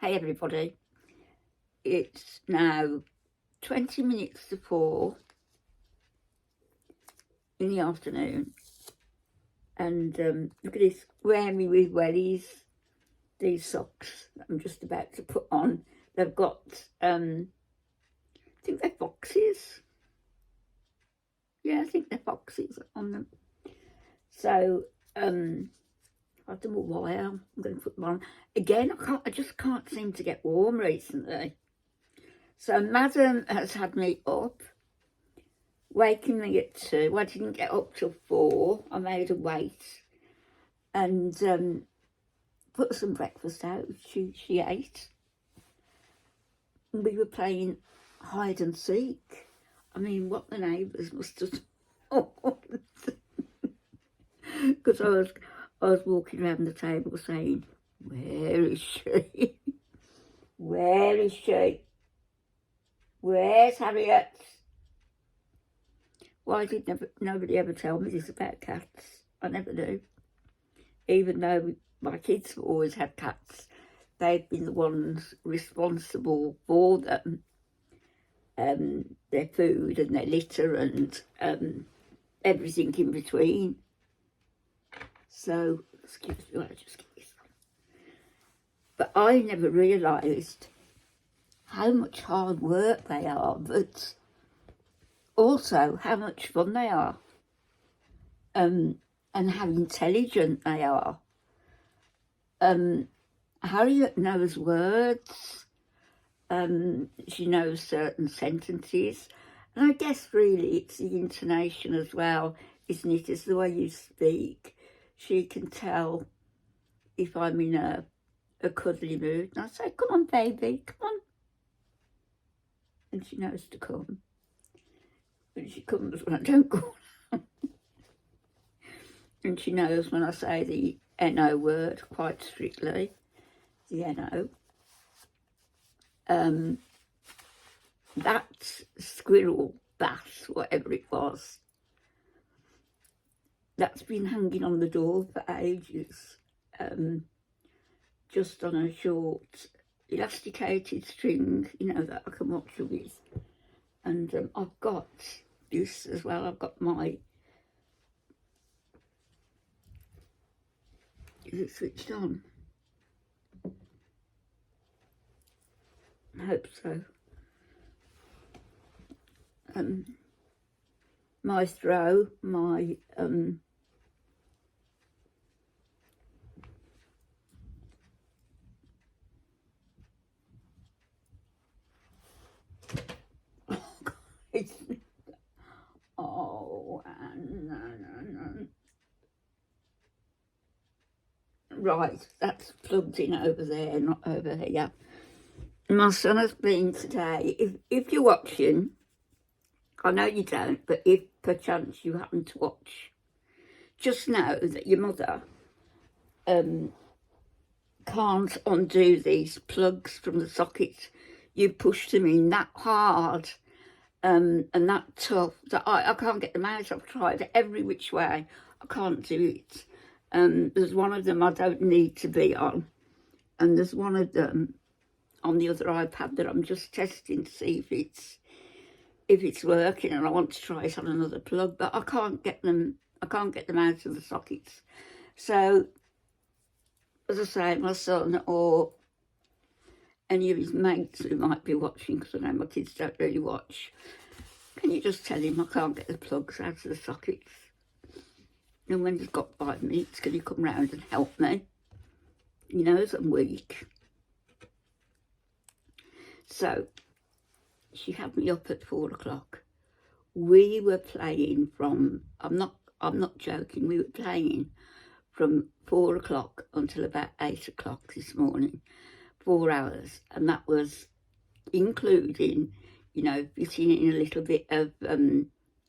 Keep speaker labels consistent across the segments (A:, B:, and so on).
A: Hey everybody, it's now 20 minutes to 4 in the afternoon, and look at this, wearing me with wellies, these socks that I'm just about to put on. They've got, I think they're foxes. Yeah, I think they're foxes on them. So, I don't know why I'm going to put them on. Again, I just can't seem to get warm recently. So Madam has had me up, waking me at 2. I didn't get up till 4. I made her wait and put some breakfast out. She ate. And we were playing hide and seek. I mean, what the neighbours must have thought. Because I was walking around the table saying, "Where is she? Where is she? Where's Harriet?" Why did nobody ever tell me this about cats? I never do. Even though my kids have always had cats, they've been the ones responsible for them, their food and their litter and everything in between. So, excuse me, I'll just get this on. But I never realised how much hard work they are, but also how much fun they are, and how intelligent they are. Harriet knows words, she knows certain sentences, and I guess really it's the intonation as well, isn't it? It's the way you speak. She can tell if I'm in a cuddly mood, and I say, "Come on, baby, come on," and she knows to come. And she comes when I don't call her. And she knows when I say the N-O word quite strictly, the N-O. That squirrel bass, whatever it was, that's been hanging on the door for ages, just on a short elasticated string, you know, that I can watch her with. And I've got this as well. I've got my, is it switched on? I hope so. My throw, my oh, no. Right, that's plugged in over there, not over here. My son has been today. If you're watching, I know you don't, but if perchance you happen to watch, just know that your mother can't undo these plugs from the sockets. You push them in that hard and that tough that I can't get them out. I've tried every which way. I can't do it. There's one of them I don't need to be on, and there's one of them on the other iPad that I'm just testing to see if it's working, and I want to try it on another plug, but I can't get them out of the sockets. So, as I say, my son or any of his mates who might be watching, because I know my kids don't really watch, can you just tell him I can't get the plugs out of the sockets? And when he's got 5 minutes, can you come round and help me? He knows I'm weak. So, she had me up at 4 o'clock. We were playing from, I'm not joking, we were playing from 4 o'clock until about 8 o'clock this morning, 4 hours. And that was including, you know, fitting in a little bit of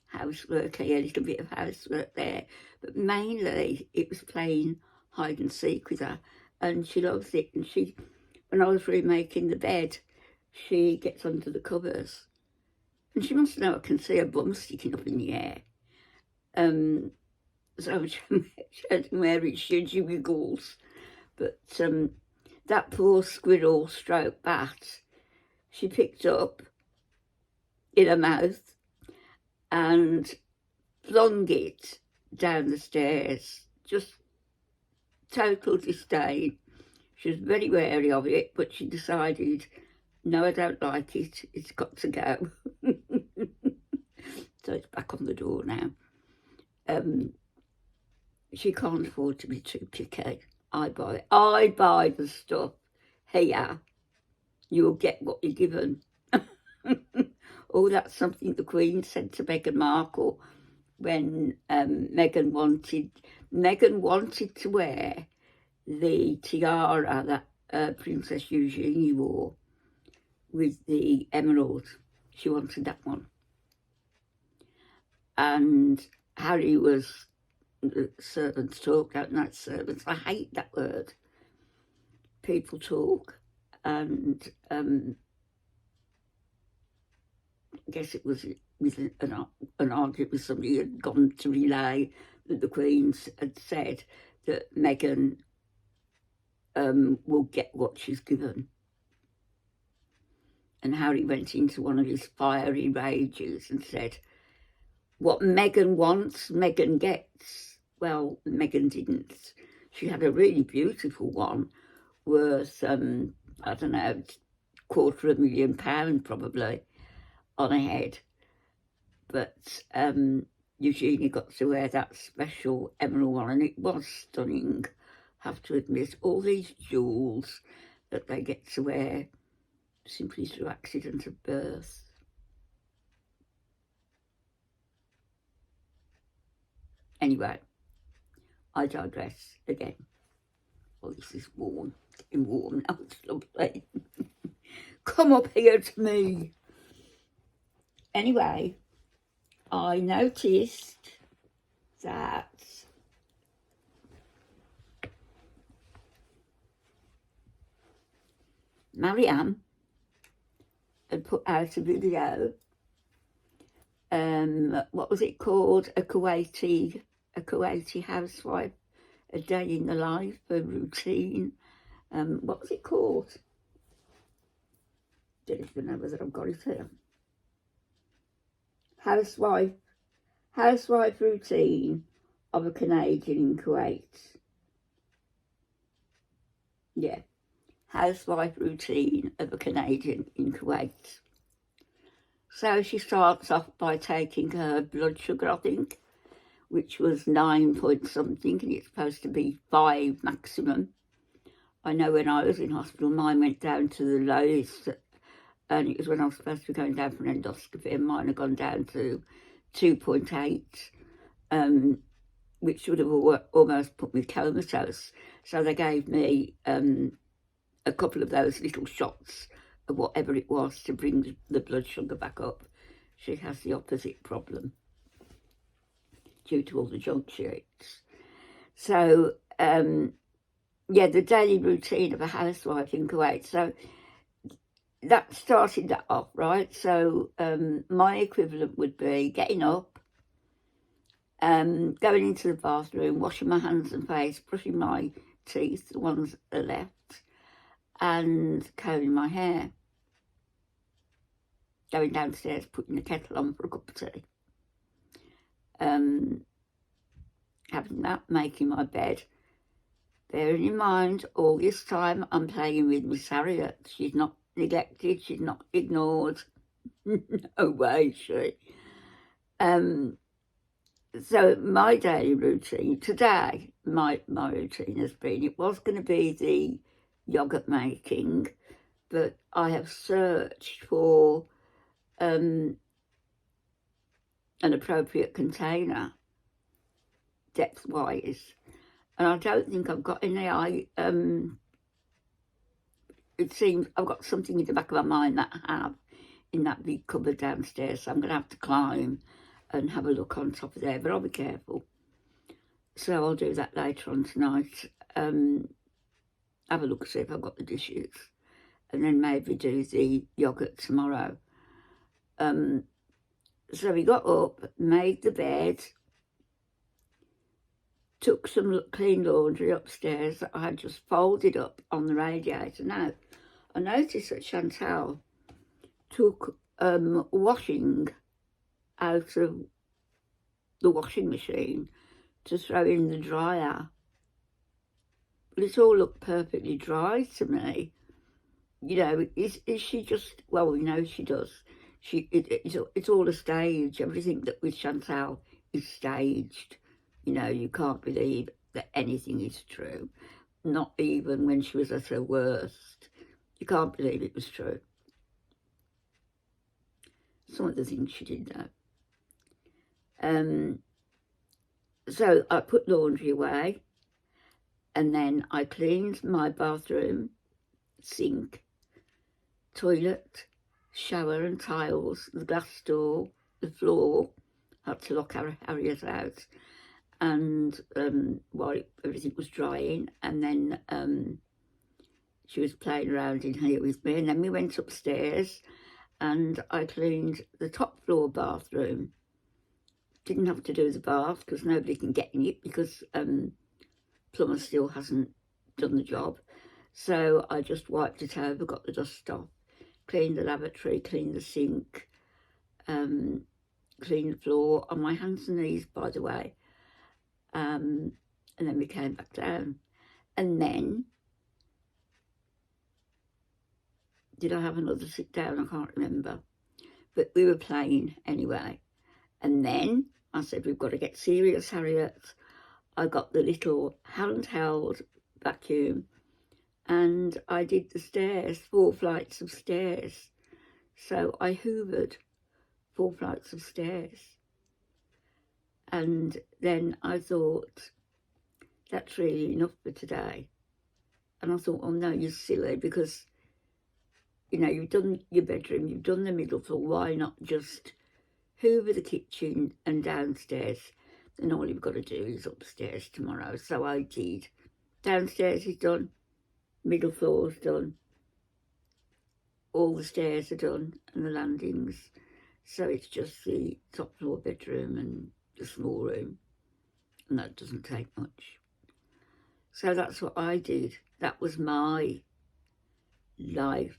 A: housework here, a little bit of housework there. But mainly it was playing hide and seek with her. And she loves it. And when I was remaking the bed, she gets under the covers. And she must know I can see her bum sticking up in the air. So I'm showing where it should, she wiggles. But that poor squirrel stroke bat, she picked up in her mouth and flung it down the stairs. Just total disdain. She was very wary of it, but she decided, no, I don't like it. It's got to go. So it's back on the door now. She can't afford to be too picky. I buy the stuff. Here, you'll get what you're given. Oh, that's something the Queen said to Meghan Markle when Meghan wanted to wear the tiara that Princess Eugenie wore with the emerald. She wanted that one. And Harry was, servants talk, don't know, servants. I hate that word. People talk. And I guess it was with an argument with somebody who had gone to relay that the Queen had said that Meghan will get what she's given. And Harry went into one of his fiery rages and said, what Meghan wants, Meghan gets. Well, Meghan didn't. She had a really beautiful one worth, I don't know, £250,000 probably on her head. But Eugenie got to wear that special emerald one, and it was stunning, I have to admit. All these jewels that they get to wear simply through accident of birth. Anyway, I digress again. Oh, this is warm. It's getting warm now. It's lovely. Come up here to me. Anyway, I noticed that Marianne had put out a video. What was it called? A Kuwaiti housewife, a day in the life, a routine. What was it called? Don't even know whether I've got it here. Housewife routine of a Canadian in Kuwait. Yeah, housewife routine of a Canadian in Kuwait. So she starts off by taking her blood sugar, I think, which was 9 point something, and it's supposed to be 5 maximum. I know when I was in hospital, mine went down to the lowest, and it was when I was supposed to be going down for an endoscopy, and mine had gone down to 2.8, which would have almost put me comatose. So they gave me a couple of those little shots of whatever it was to bring the blood sugar back up. She has the opposite problem due to all the junk she eats. So, yeah, the daily routine of a housewife in Kuwait. So that started that off, right? So my equivalent would be getting up, going into the bathroom, washing my hands and face, brushing my teeth, the ones that are left, and combing my hair. Going downstairs, putting the kettle on for a cup of tea. Having that, making my bed. Bearing in mind, all this time I'm playing with Miss Harriet. She's not neglected, she's not ignored. No way, she. So my daily routine, today, my routine has been, it was going to be the yoghurt making, but I have searched for an appropriate container, depth-wise, and I don't think I've got any. It seems I've got something in the back of my mind that I have in that big cupboard downstairs, so I'm going to have to climb and have a look on top of there, but I'll be careful. So I'll do that later on tonight. Have a look, see if I've got the dishes, and then maybe do the yoghurt tomorrow. So we got up, made the bed, took some clean laundry upstairs that I had just folded up on the radiator. Now, I noticed that Chantal took washing out of the washing machine to throw in the dryer. But it all looked perfectly dry to me. You know, is she just, well, we know she does. It's all a stage. Everything that with Chantal is staged. You know, you can't believe that anything is true. Not even when she was at her worst. You can't believe it was true. Some of the things she did though. So I put laundry away, and then I cleaned my bathroom, sink, toilet, shower and tiles, the glass door, the floor. I had to lock Harriet out, and while everything was drying, and then she was playing around in here with me, and then we went upstairs and I cleaned the top floor bathroom. Didn't have to do the bath because nobody can get in it because plumber still hasn't done the job. So I just wiped it over, got the dust off, cleaned the lavatory, cleaned the sink, cleaned the floor on my hands and knees, by the way. And then we came back down. And then, did I have another sit down? I can't remember. But we were playing anyway. And then I said, we've got to get serious, Harriet. I got the little handheld vacuum and I did the stairs, 4 flights of stairs. So I hoovered 4 flights of stairs. And then I thought, that's really enough for today. And I thought, oh no, you're silly, because, you know, you've done your bedroom, you've done the middle floor, why not just hoover the kitchen and downstairs? And all you've got to do is upstairs tomorrow. So I did. Downstairs is done, middle floor's done, all the stairs are done and the landings. So it's just the top floor bedroom and the small room, and that doesn't take much. So that's what I did. That was my life,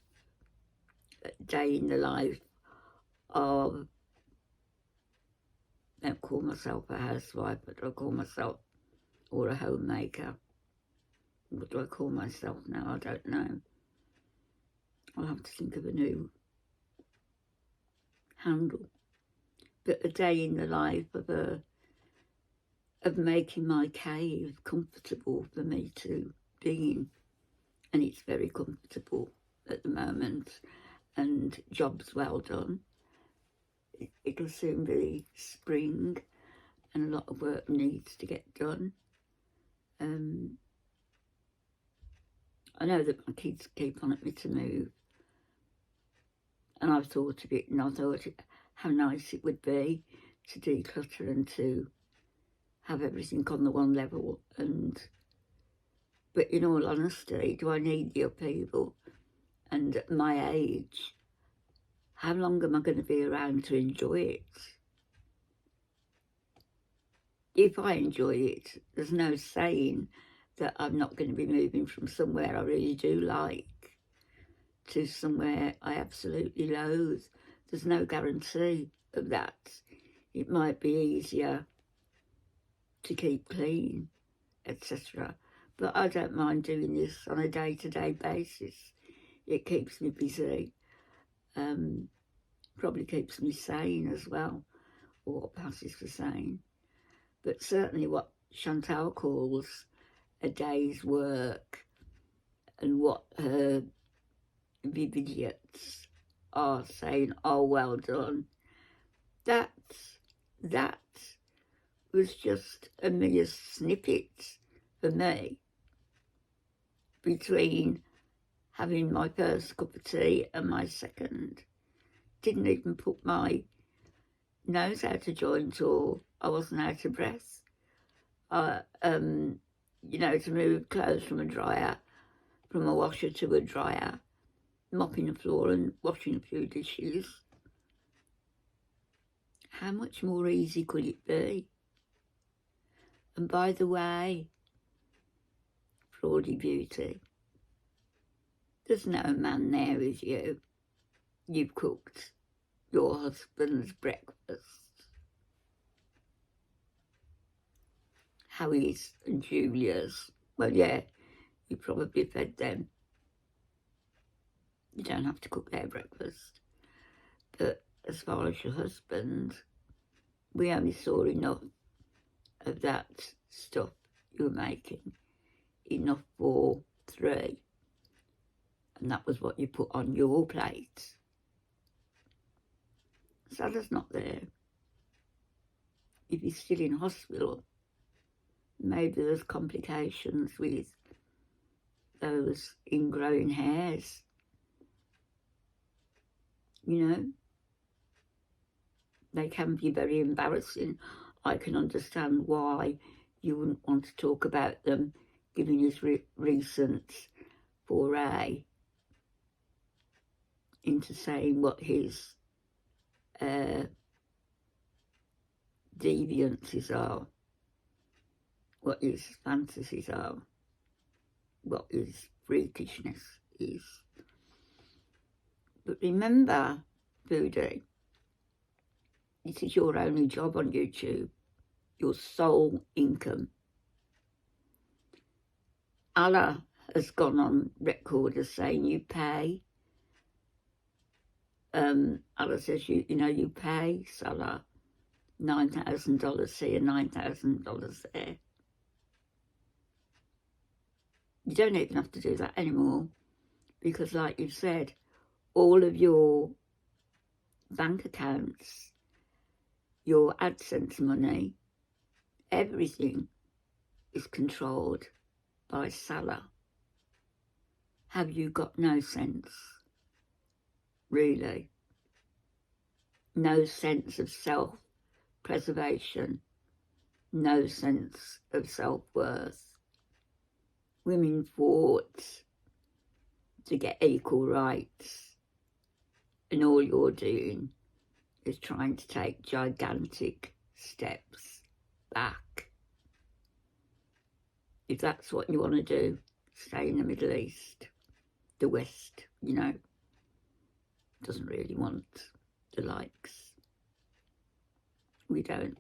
A: day in the life of, I don't call myself a housewife, but I call myself, or a homemaker. What do I call myself now? I don't know. I'll have to think of a new handle. But a day in the life of making my cave comfortable for me to be in. And it's very comfortable at the moment, and job's well done. It'll soon be spring and a lot of work needs to get done. I know that my kids keep on at me to move, and I've thought of it, and I thought how nice it would be to declutter and to have everything on the one level. But in all honesty, do I need the upheaval? And at my age, how long am I going to be around to enjoy it? If I enjoy it, there's no saying that I'm not going to be moving from somewhere I really do like to somewhere I absolutely loathe. There's no guarantee of that. It might be easier to keep clean, etc. But I don't mind doing this on a day-to-day basis. It keeps me busy. Probably keeps me sane as well, or what passes for sane. But certainly what Chantal calls a day's work, and what her vidiots are saying, oh, well done, that was just a mere snippet for me between having my first cup of tea and my second. Didn't even put my nose out of joint, or I wasn't out of breath. You know, to move clothes from a dryer, from a washer to a dryer, mopping the floor and washing a few dishes. How much more easy could it be? And by the way, Foodie Beauty, there's no man there with you. You've cooked your husband's breakfast. Howie's and Julia's. Well, yeah, you probably fed them. You don't have to cook their breakfast. But as far as your husband, we only saw enough of that stuff you were making. Enough for 3. And that was what you put on your plate. Salah's not there. If he's still in hospital, maybe there's complications with those ingrowing hairs. You know, they can be very embarrassing. I can understand why you wouldn't want to talk about them, given his recent foray into saying what his deviances are, what his fantasies are, what his freakishness is. But remember, Foodie, this is your only job on YouTube, your sole income. Allah has gone on record as saying you pay. Allah says you pay Salah $9,000 here, $9,000 there. You don't even have to do that anymore because, like you said, all of your bank accounts, your AdSense money, everything is controlled by Salah. Have you got no sense? Really? No sense of self-preservation? No sense of self-worth? Women fought to get equal rights, and all you're doing is trying to take gigantic steps back. If that's what you want to do, stay in the Middle East. The West, doesn't really want the likes. We don't.